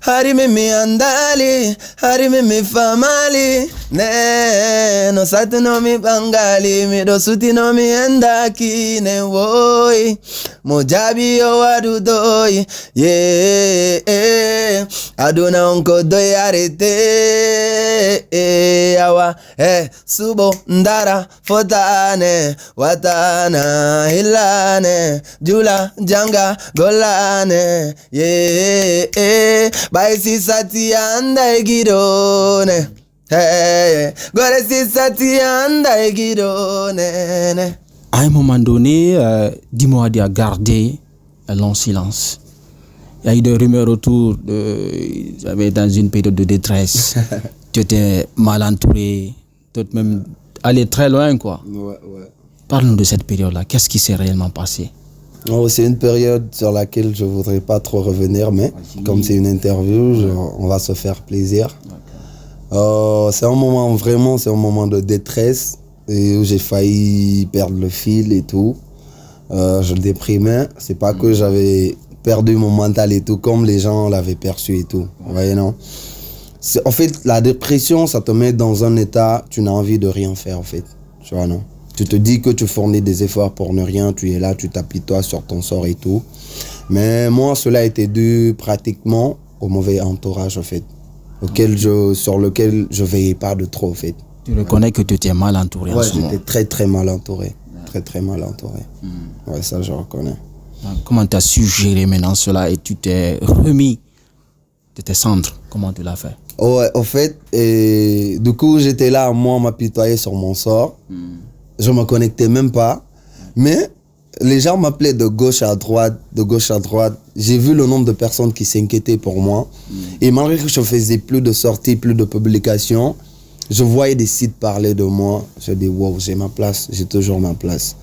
Hari mimi andali, hari mimi famali. Ne, no satu no mi bangali, mi do suti no mi endaki ne woi. Mojabi yo wadu doi, yeah. Aduna onko doi arete, awa, subo ndara fotane, watana hilane, jula janga golane, yeah. Baisi sati anda egidone, gore si sati anda egidone. À un moment donné, Dimouadi a gardé un long silence. Il y a eu des rumeurs autour de... dans une période de détresse. Tu étais mal entouré, tu même allé très loin, quoi. Ouais. Parle-nous de cette période-là. Qu'est-ce qui s'est réellement passé? Oh, c'est une période sur laquelle je ne voudrais pas trop revenir, mais comme c'est une interview, on va se faire plaisir. C'est un moment, vraiment, c'est un moment de détresse et où j'ai failli perdre le fil et tout. Je déprimais. C'est pas que j'avais perdu mon mental et tout, comme les gens l'avaient perçu et tout. Vous voyez, non? En fait, la dépression, ça te met dans un état, tu n'as envie de rien faire, en fait. Tu vois, non? Tu te dis que tu fournis des efforts pour ne rien, tu es là, tu t'apitoies sur ton sort et tout. Mais moi, cela a été dû pratiquement au mauvais entourage, en fait, sur lequel je veillais pas de trop, en fait. Tu reconnais que tu étais mal entouré en ce moment? J'étais très mal entouré. Très mal entouré. Ouais, ça, je reconnais. Comment tu as su gérer maintenant cela et tu t'es remis de tes cendres? Comment tu l'as fait? Ouais, au fait, du coup, j'étais là, moi, m'apitoyer sur mon sort. Je me connectais même pas. Mais les gens m'appelaient de gauche à droite, de gauche à droite. J'ai vu le nombre de personnes qui s'inquiétaient pour moi. Et malgré que je faisais plus de sorties, plus de publications, je voyais des sites parler de moi. Je dis, wow, j'ai ma place, j'ai toujours ma place.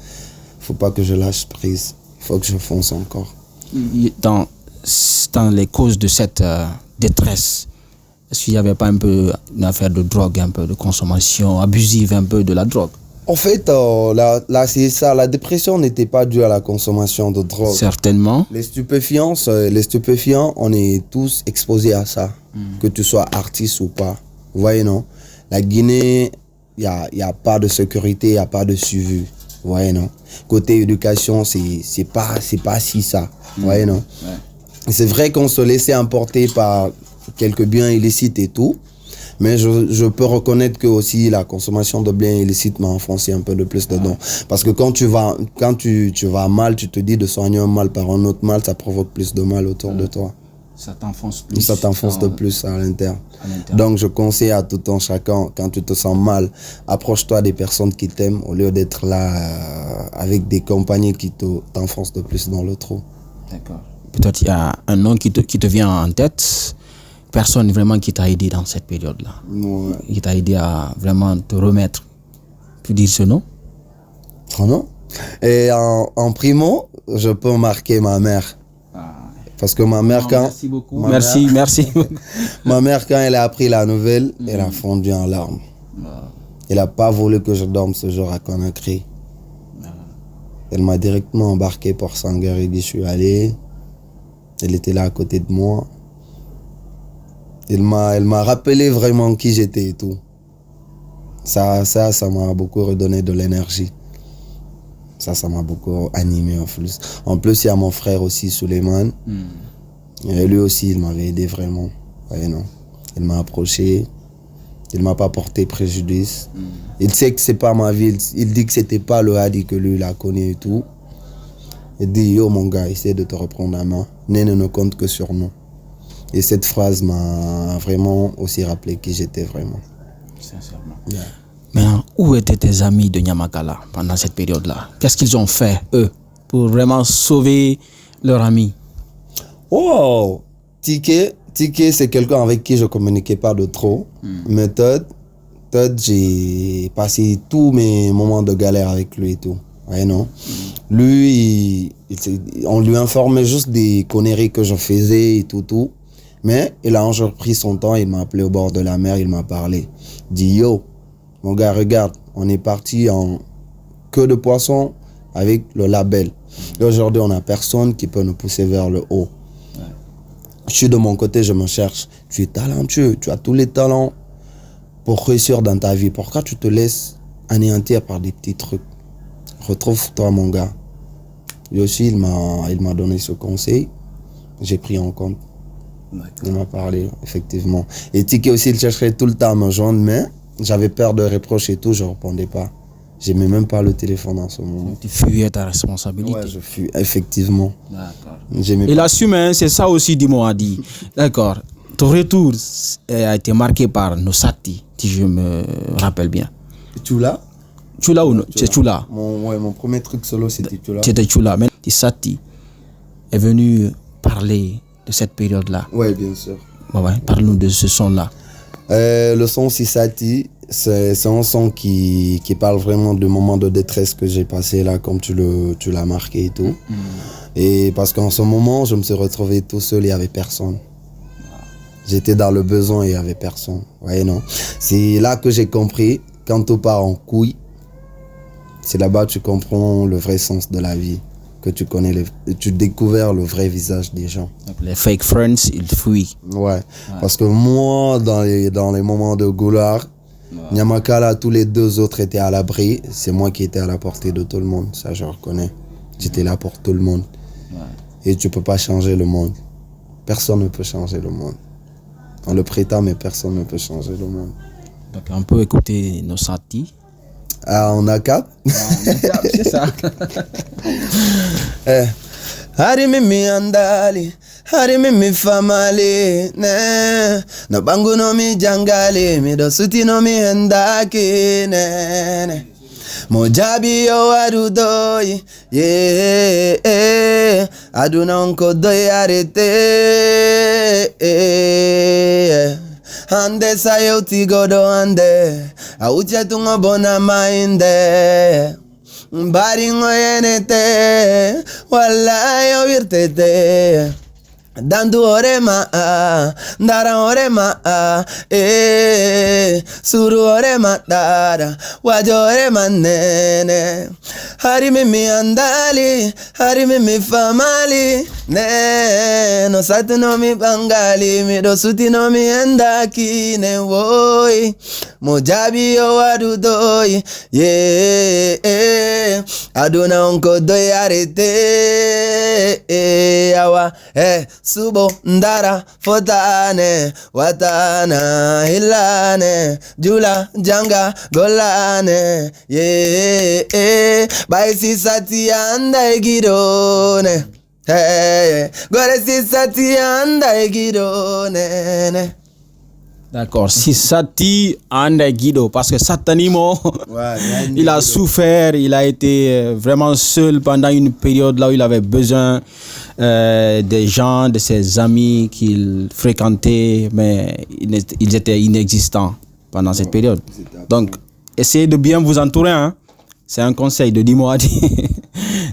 Faut pas que je lâche prise. Il faut que je fonce encore. Dans les causes de cette détresse, est-ce qu'il n'y avait pas un peu une affaire de drogue, un peu de consommation abusive, un peu de la drogue? En fait, là c'est ça. La dépression n'était pas due à la consommation de drogue. Certainement. Les stupéfiants, on est tous exposés à ça. Que tu sois artiste ou pas. Vous voyez, non? La Guinée, il y a pas de sécurité, il n'y a pas de suivi. Vous voyez, non? Côté éducation, c'est pas si ça. Vous voyez, non? Ouais. C'est vrai qu'on se laissait emporter par quelques biens illicites et tout. Mais je peux reconnaître que aussi la consommation de biens illicites m'a enfoncé un peu de plus dedans. Parce que quand tu vas mal, tu te dis de soigner un mal par un autre mal, ça provoque plus de mal autour de toi. Ça t'enfonce plus. Ça t'enfonce de plus à l'intérieur. Donc je conseille à tout un chacun, quand tu te sens mal, approche-toi des personnes qui t'aiment au lieu d'être là avec des compagnies qui t'enfoncent de plus dans le trou. D'accord. Peut-être il y a un nom qui te vient en tête. Personne vraiment qui t'a aidé dans cette période-là. Ouais. Qui t'a aidé à vraiment te remettre. Tu dis ce nom? Oh non. Et en primo, je peux marquer ma mère. Parce que ma mère, merci beaucoup. Merci. Ma mère, quand elle a appris la nouvelle, elle a fondu en larmes. Elle n'a pas voulu que je dorme ce jour à Conakry. Elle m'a directement embarqué pour Sangaré. Je suis allé. Elle était là à côté de moi. Elle m'a rappelé vraiment qui j'étais et tout. Ça m'a beaucoup redonné de l'énergie. Ça m'a beaucoup animé en plus. En plus, il y a mon frère aussi, Suleiman. Et lui aussi, il m'avait aidé vraiment. Ouais, non. Il m'a approché. Il m'a pas porté préjudice. Il sait que c'est pas ma vie. Il dit que c'était pas le Hadi que lui, il a connu et tout. Il dit, yo mon gars, essaie de te reprendre la main. Néné ne compte que sur nous. Et cette phrase m'a vraiment aussi rappelé qui j'étais vraiment. Sincèrement. Yeah. Mais où étaient tes amis de Nyamakala pendant cette période-là? Qu'est-ce qu'ils ont fait, eux, pour vraiment sauver leur ami? Oh, Tike, c'est quelqu'un avec qui je ne communiquais pas de trop. Mais Todd, j'ai passé tous mes moments de galère avec lui et tout. Ouais, non. Lui, on lui informait juste des conneries que je faisais et tout. Mais il a un jour pris son temps, il m'a appelé au bord de la mer, il m'a parlé. Il dit, yo, mon gars, regarde, on est parti en queue de poisson avec le label. Et aujourd'hui, on n'a personne qui peut nous pousser vers le haut. Je suis de mon côté, je me cherche. Tu es talentueux, tu as tous les talents pour réussir dans ta vie. Pourquoi tu te laisses anéantir par des petits trucs? Retrouve-toi, mon gars. Lui aussi, il m'a donné ce conseil. J'ai pris en compte. Il m'a parlé, effectivement. Et Tiki aussi, il chercherait tout le temps à me joindre, mais j'avais peur de reproches et tout, je ne répondais pas. Je n'aimais même pas le téléphone en ce moment. Tu fuyais ta responsabilité. Ouais, je fuis, effectivement. D'accord. Il assume, hein, c'est ça aussi, Dimo a dit. D'accord. Ton retour a été marqué par Nosati, si je me rappelle bien. Chula? Chula ou non? C'est Chula. Mon premier truc solo, c'était Chula. C'était Chula. Mais Sati est venu parler de cette période-là. Oui, bien sûr. Ouais, parle-nous de ce son-là. Le son Sisati, c'est un son qui parle vraiment du moment de détresse que j'ai passé là, comme tu l'as marqué et tout. Et parce qu'en ce moment, je me suis retrouvé tout seul, il n'y avait personne. J'étais dans le besoin et il n'y avait personne. Ouais, non. C'est là que j'ai compris, quand tout part en couille, c'est là-bas que tu comprends le vrai sens de la vie. Que tu connais, tu découvres le vrai visage des gens. Les fake friends, ils fuient. Ouais. Parce que moi, dans les moments de goulard, Nyamakala, tous les deux autres étaient à l'abri. C'est moi qui étais à la portée de tout le monde. Ça, je reconnais. J'étais là pour tout le monde. Et tu ne peux pas changer le monde. Personne ne peut changer le monde. On le prétend, mais personne ne peut changer le monde. Donc, on peut écouter Nosati. Ah, on a cap? C'est ça. Hari mimi andali, hari mimi famali, ne. No bangu no mi jangali, mi do suti no mi hendaki, ne. Mojabi yo adudoi, yeah. Aduna unko doi arete, Ande sayo tigodo ande, auche tungo bona mainde. Bari ngoyenete, wala yo virtete. Dandu orema, ndara orema, suru orema dara, wajo orema nene. Hari mimi andali, hari mimi famali, ne. No satu no mi bangali, mi do suti no mi endaki, ne woi. Mojabi yo adudoi, yeah. Aduna onko doi arete, awa, Subo ndara fotane watana hilane jula janga golane yeah baisi sati anda egirone gore si sati anda egirone. D'accord, si Sati anda Guido, parce que Satanimo, il a souffert, il a été vraiment seul pendant une période là où il avait besoin des gens, de ses amis qu'il fréquentait, mais ils étaient inexistants pendant cette période. Donc, essayez de bien vous entourer, hein. C'est un conseil de Dimo Adi.